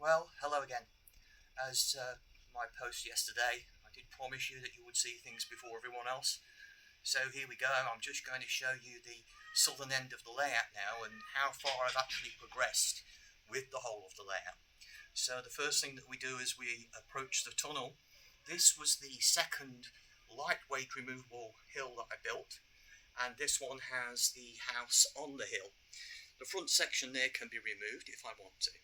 Well, hello again. As my post yesterday, I did promise you that you would see things before everyone else. So here we go. I'm just going to show you the southern end of the layout now and how far I've actually progressed with the whole of the layout. So the first thing that we do is we approach the tunnel. This was the second lightweight removable hill that I built, and this one has the house on the hill. The front section there can be removed if I want to.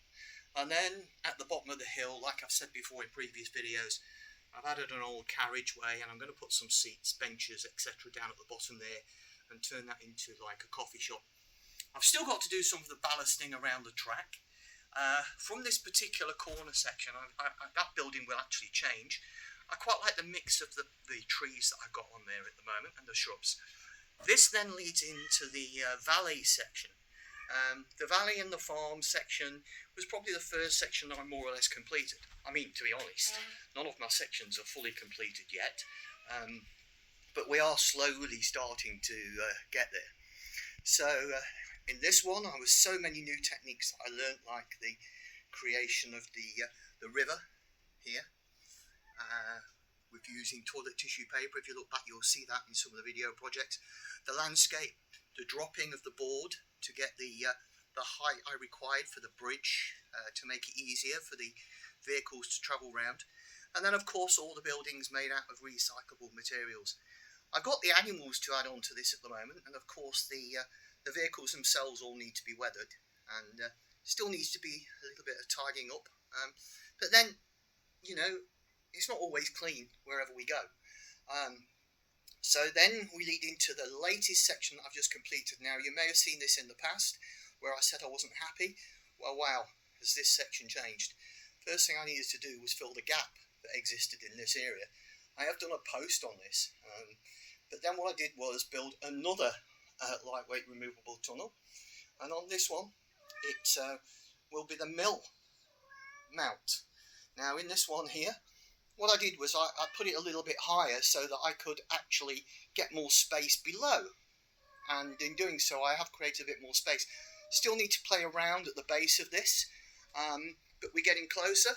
And then at the bottom of the hill, like I've said before in previous videos, I've added an old carriageway and I'm going to put some seats, benches, etc. down at the bottom there and turn that into like a coffee shop. I've still got to do some of the ballasting around the track. From this particular corner section, that building will actually change. I quite like the mix of the trees that I've got on there at the moment and the shrubs. This then leads into the valley section. The valley and the farm section was probably the first section that I more or less completed. I mean, to be honest, none of my sections are fully completed yet, but we are slowly starting to get there. So in this one, I was so many new techniques that I learnt, like the creation of the river here with using toilet tissue paper. If you look back, you'll see that in some of the video projects. The landscape, the dropping of the board to get the height I required for the bridge to make it easier for the vehicles to travel around, and then of course all the buildings made out of recyclable materials. I've got the animals to add on to this at the moment, and of course the vehicles themselves all need to be weathered, and still needs to be a little bit of tidying up, but then, you know, it's not always clean wherever we go. So then we lead into the latest section that I've just completed. Now, you may have seen this in the past where I said I wasn't happy. Well, wow, has this section changed. First thing I needed to do was fill the gap that existed in this area. I have done a post on this, but then what I did was build another lightweight removable tunnel, and on this one it will be the mill mount. Now in this one here, what I did was I put it a little bit higher so that I could actually get more space below, and in doing so I have created a bit more space. Still need to play around at the base of this, but we're getting closer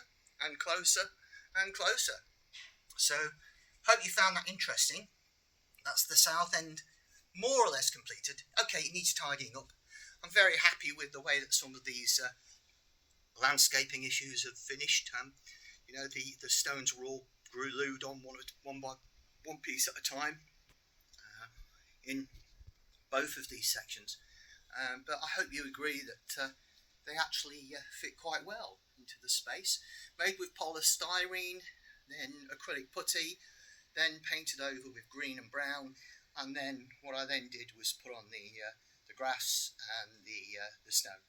and closer and closer. So hope you found that interesting. That's the south end more or less completed. Okay, it needs tidying up. I'm very happy with the way that some of these landscaping issues have finished. You know, the stones were all glued on one piece at a time in both of these sections. But I hope you agree that they actually fit quite well into the space. Made with polystyrene, then acrylic putty, then painted over with green and brown, and then what I then did was put on the grass and the stone.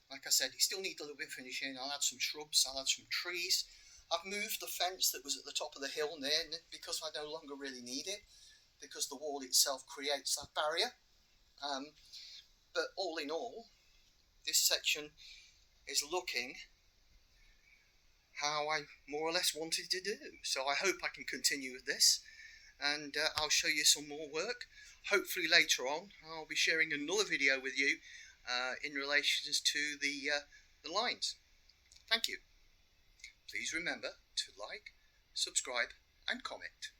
Like I said, it still needs a little bit of finishing. I'll add some shrubs, I'll add some trees. I've moved the fence that was at the top of the hill there because I no longer really need it, because the wall itself creates that barrier. But all in all, this section is looking how I more or less wanted to do. So I hope I can continue with this, and I'll show you some more work. Hopefully later on I'll be sharing another video with you in relation to the lines. Thank you. Please remember to like, subscribe and comment.